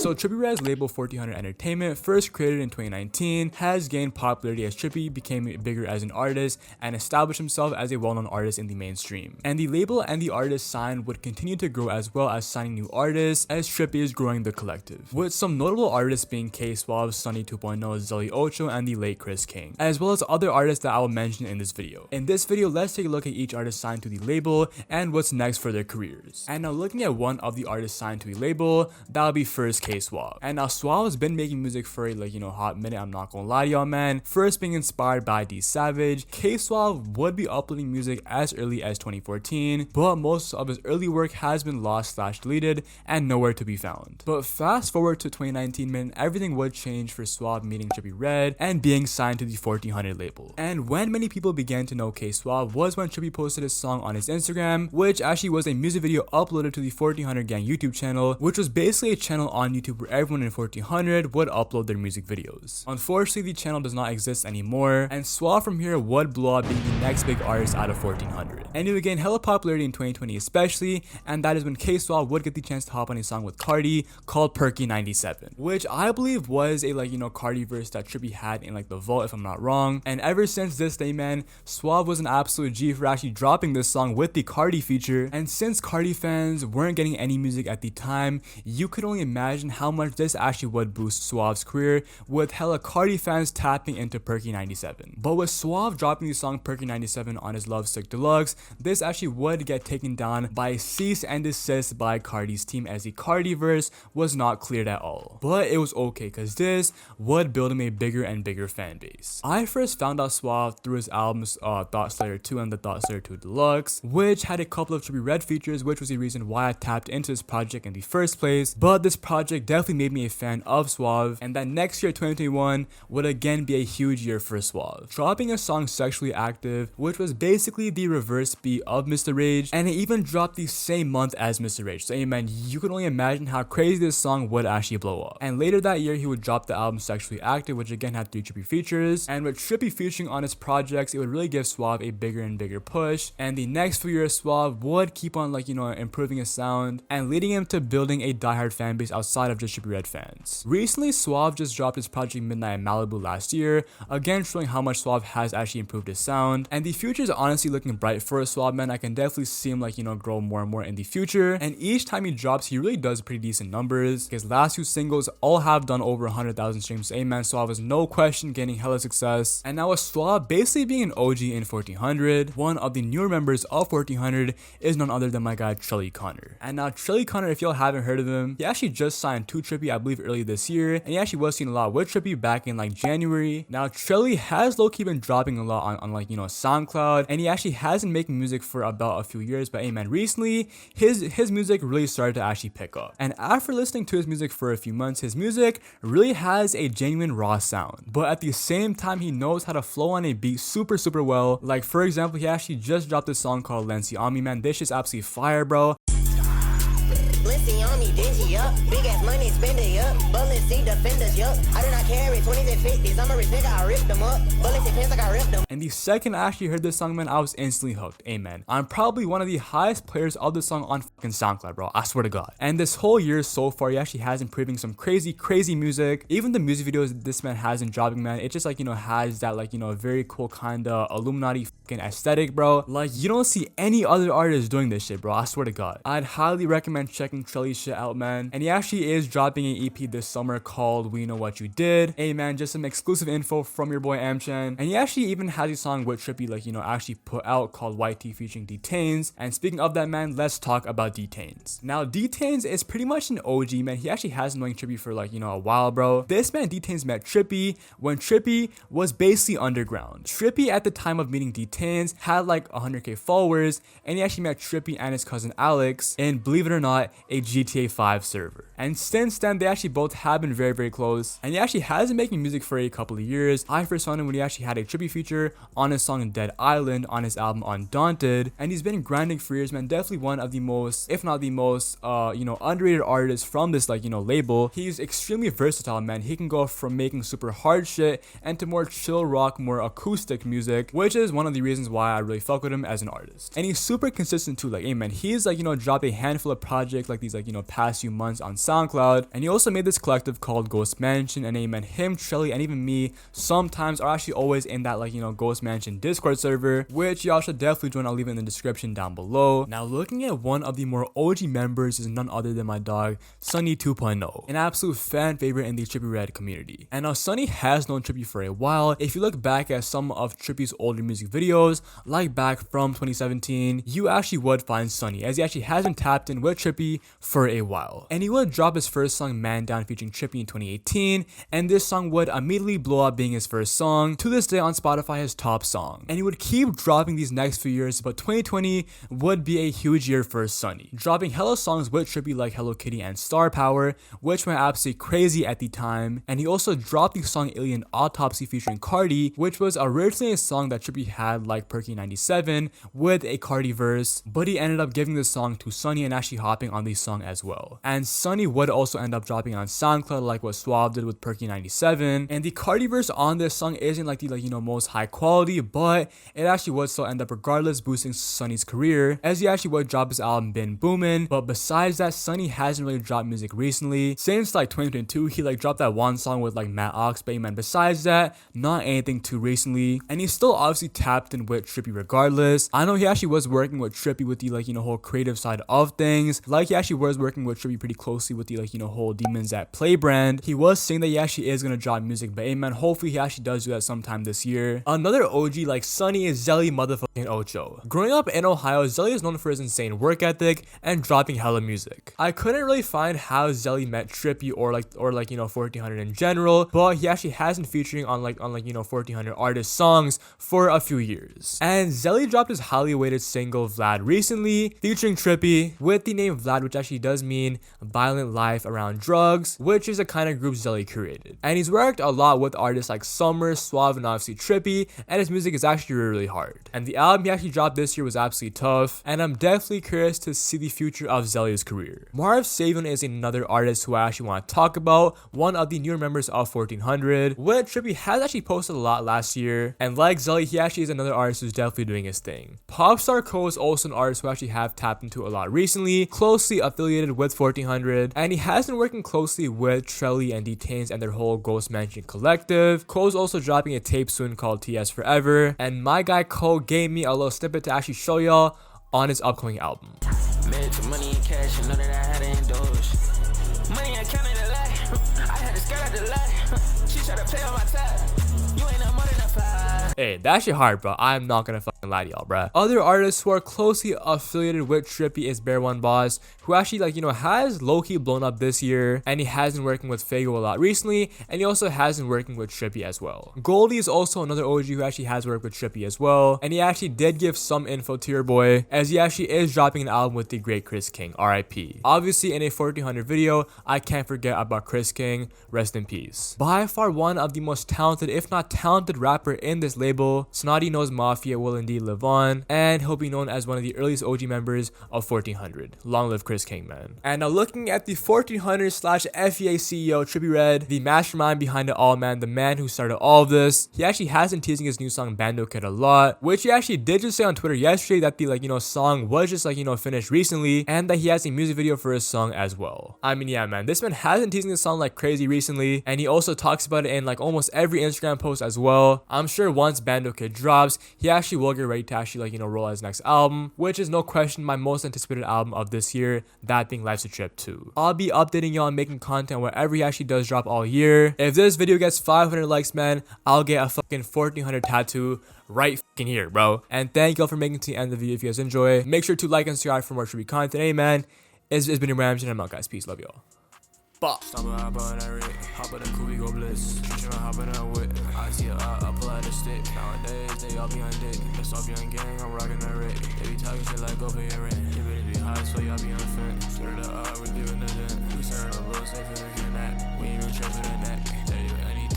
So Trippie Redd's label 1400 Entertainment, first created in 2019, has gained popularity as Trippie became bigger as an artist and established himself as a well-known artist in the mainstream. And the label and the artist signed would continue to grow, as well as signing new artists as Trippie is growing the collective, with some notable artists being K Suave, Sunny 2.0, Zelly Ocho, and the late Chris King, as well as other artists that I will mention in this video. In this video, let's take a look at each artist signed to the label and what's next for their careers. And now looking at one of the artists signed to the label, that'll be first K Suave. And now Suave has been making music for a hot minute, I'm not gonna lie to y'all, man. First being inspired by D Savage, K Suave would be uploading music as early as 2014, but most of his early work has been lost/deleted and nowhere to be found. But fast forward to 2019, man, everything would change for Suave meeting Trippie Redd and being signed to the 1400 label. And when many people began to know K Suave was when Trippie posted his song on his Instagram, which actually was a music video uploaded to the 1400 Gang YouTube channel, which was basically a channel on YouTube where everyone in 1400 would upload their music videos. Unfortunately, the channel does not exist anymore, and Suave from here would blow up being the next big artist out of 1400. And he would gain hella popularity in 2020 especially, and that is when K Suave would get the chance to hop on a song with Cardi called Perky 97, which I believe was a Cardi verse that Trippie had in the vault if I'm not wrong. And ever since this day, man, Suave was an absolute G for actually dropping this song with the Cardi feature. And since Cardi fans weren't getting any music at the time, you could only imagine how much this actually would boost Suave's career, with hella Cardi fans tapping into Perky 97. But with Suave dropping the song Perky 97 on his Love Sick Deluxe, this actually would get taken down by a cease and desist by Cardi's team, as the Cardi verse was not cleared at all. But it was okay, cause this would build him a bigger and bigger fan base. I first found out Suave through his albums Thought Slayer 2 and the Thought Slayer 2 Deluxe, which had a couple of Trippie Redd features, which was the reason why I tapped into this project in the first place. But this project definitely made me a fan of Suave, and that next year 2021 would again be a huge year for Suave, dropping a song Sexually Active, which was basically the reverse beat of Mr. Rage, and it even dropped the same month as Mr. Rage. So amen, you can only imagine how crazy this song would actually blow up. And later that year he would drop the album Sexually Active, which again had 3 Trippie features, and with Trippie featuring on his projects, it would really give Suave a bigger and bigger push. And the next few years Suave would keep on improving his sound and leading him to building a diehard fan base outside of just Trippie Redd fans. Recently Suave just dropped his project Midnight in Malibu last year, again showing how much Suave has actually improved his sound, and the future is honestly looking bright for a Suave, man. I can definitely see him grow more and more in the future, and each time he drops he really does pretty decent numbers. His last 2 singles all have done over 100,000 streams. Amen, Suave is no question gaining hella success. And now with Suave basically being an OG in 1400, one of the newer members of 1400 is none other than my guy Trippie Connor. And now Trippie Connor, if y'all haven't heard of him, he actually just signed to Trippie I believe early this year, and he actually was seen a lot with Trippie back in January. Now Trippie has low-key been dropping a lot on SoundCloud, and he actually has been making music for about a few years, but amen, recently his music really started to actually pick up. And after listening to his music for a few months, his music really has a genuine raw sound, but at the same time he knows how to flow on a beat super well. For example, he actually just dropped this song called Lency on Me, man. This is absolutely fire, bro. Lency on me, dingy up. Big ass money spender, yup. Bullets see defenders, yup. I do not carry 20s and 50s. I'm a rich nigga, I rip them up. Bullets and pants like I ripped them. And the second I actually heard this song, man, I was instantly hooked. Amen. I'm probably one of the highest players of this song on fucking SoundCloud, bro. I swear to God. And this whole year so far, he actually has been improving some crazy music. Even the music videos this man has been dropping, man, it just has that very cool kind of Illuminati fucking aesthetic, bro. You don't see any other artist doing this shit, bro. I swear to God. I'd highly recommend checking Trellie's shit out, man. And he actually is dropping an EP this summer called We Know What You Did. Hey man, just some exclusive info from your boy Amchan. And he actually even has a song with Trippie actually put out called YT featuring Dains. And speaking of that, man, let's talk about Dains. Now Dains is pretty much an OG, man. He actually has been knowing Trippie for a while, bro. This man Dains met Trippie when Trippie was basically underground. Trippie at the time of meeting Dains had 100k followers, and he actually met Trippie and his cousin Alex in, believe it or not, a GTA 5 server. And since then they actually both have been very close, and he actually has been making music for a couple of years. I first found him when he actually had a Trippie feature on his song Dead Island on his album Undaunted, and he's been grinding for years, man. Definitely one of the most, if not the most underrated artists from this label. He's extremely versatile, man. He can go from making super hard shit and to more chill rock, more acoustic music, which is one of the reasons why I really fuck with him as an artist. And he's super consistent too. Hey man, he's dropped a handful of projects like these like past few months on SoundCloud. And he also made this collective called Ghost Mansion, and man, him, Trello, and even me sometimes are actually always in that like Ghost Mansion Discord server, which y'all should definitely join. I'll leave it in the description down below. Now looking at one of the more OG members is none other than my dog Sunny 2.0, an absolute fan favorite in the Trippie Redd community. And now Sunny has known Trippie for a while. If you look back at some of Trippie's older music videos, like back from 2017, you actually would find Sunny, as he actually has been tapped in with Trippie for a while. And he would drop his first song Man Down featuring Trippie in 2018, and this song would immediately blow up being his first song, to this day on Spotify his top song. And he would keep dropping these next few years, but 2020 would be a huge year for Sunny, dropping hella songs with Trippie like Hello Kitty and Star Power, which went absolutely crazy at the time. And he also dropped the song Alien Autopsy featuring Cardi, which was originally a song that Trippie had like Perky 97 with a Cardi verse, but he ended up giving this song to Sunny and actually hopping on the song as well. And Sunny would also end up dropping on SoundCloud like what Suave did with Perky 97, and the Cardi verse on this song isn't like the most high quality, but it actually would still end up regardless boosting Sunny's career, as he actually would drop his album Been Boomin'. But besides that, Sunny hasn't really dropped music recently since like 2022. He like dropped that one song with like Matt Ox, but man, besides that, not anything too recently. And he's still obviously tapped in with Trippie regardless. I know he actually was working with Trippie with the like whole creative side of things, like he actually was working with Trippie pretty closely with the like whole Demons at Play brand. He was saying that he actually is gonna drop music, but man, hopefully he actually does do that sometime this year. Another OG like Sunny is Zelly motherfucking Ocho. Growing up in Ohio, Zelly is known for his insane work ethic and dropping hella music. I couldn't really find how Zelly met Trippie or 1400 in general, but he actually has been featuring on 1400 artist songs for a few years. And Zelly dropped his highly awaited single Vlad recently, featuring Trippie, with the name Vlad, which actually does mean violent life around drugs, which is a kind of group Zelly curated. And he's worked a lot with artists like Summer, Suave, and obviously Trippie, and his music is actually really hard. And the album he actually dropped this year was absolutely tough, and I'm definitely curious to see the future of Zelly's career. Marv Savion is another artist who I actually want to talk about, one of the newer members of 1400, which Trippie has actually posted a lot last year, and like Zelly, he actually is another artist who's definitely doing his thing. Popstar Co is also an artist who actually have tapped into a lot recently, closely affiliated with 1400, and he has been working closely with Trello and Dains and their whole Ghost Mansion collective. Co is also dropping a tape soon called TS Forever, and my guy Co gave me a little snippet to actually show y'all on his upcoming album. Made some money in cash and none of that I had to indulge. Money I counted a lot. I had to skirt out the lot. She tried to play on my tab. You ain't no more than a 5. Hey, that shit hard, bro. I'm not gonna fucking lie to y'all, bro. Other artists who are closely affiliated with Trippie is Bear One Boss, who actually has low-key blown up this year, and he has been working with Fago a lot recently, and he also has been working with Trippie as well. Goldie is also another OG who actually has worked with Trippie as well, and he actually did give some info to your boy, as he actually is dropping an album with the great Chris King, RIP. Obviously, in a 1400 video, I can't forget about Chris King, rest in peace. By far one of the most talented, if not talented rapper in this label, Snotty Nose Mafia will indeed live on, and he'll be known as one of the earliest OG members of 1400. Long live Chris King, man. And now looking at the 1400/FEA CEO Trippie Redd, the mastermind behind it all, man, the man who started all of this, he actually has been teasing his new song Bando Kid a lot, which he actually did just say on Twitter yesterday that the song was just finished recently, and that he has a music video for his song as well. I mean, yeah, man, this man has been teasing the song like crazy recently, and he also talks about it in like almost every Instagram post as well. I'm sure once Bando Kid drops, he actually will get ready to actually roll out his next album, which is no question my most anticipated album of this year, that being Life's a Trip 2. I'll be updating y'all and making content wherever he actually does drop all year. If this video gets 500 likes, man, I'll get a fucking 1400 tattoo right fucking here, bro. And thank y'all for making it to the end of the video. If you guys enjoy, make sure to like and subscribe for more Trippie content. Hey, man, it's been your Rams, and I'm out, guys. Peace, love y'all. Bop. Stop it, hop on that rig. Hop on the coupe, we go bliss. Tryna hop in that whip. I see I pull out the stick. Nowadays, they all be on dick. That's all be on gang, I'm rocking that rig. They be talking shit like go pay your rent. You better be high, so y'all be on the fence. Stir it up, we're doing the dent. We serve a little safer than that. We ain't even tripping than that. Tell you anything.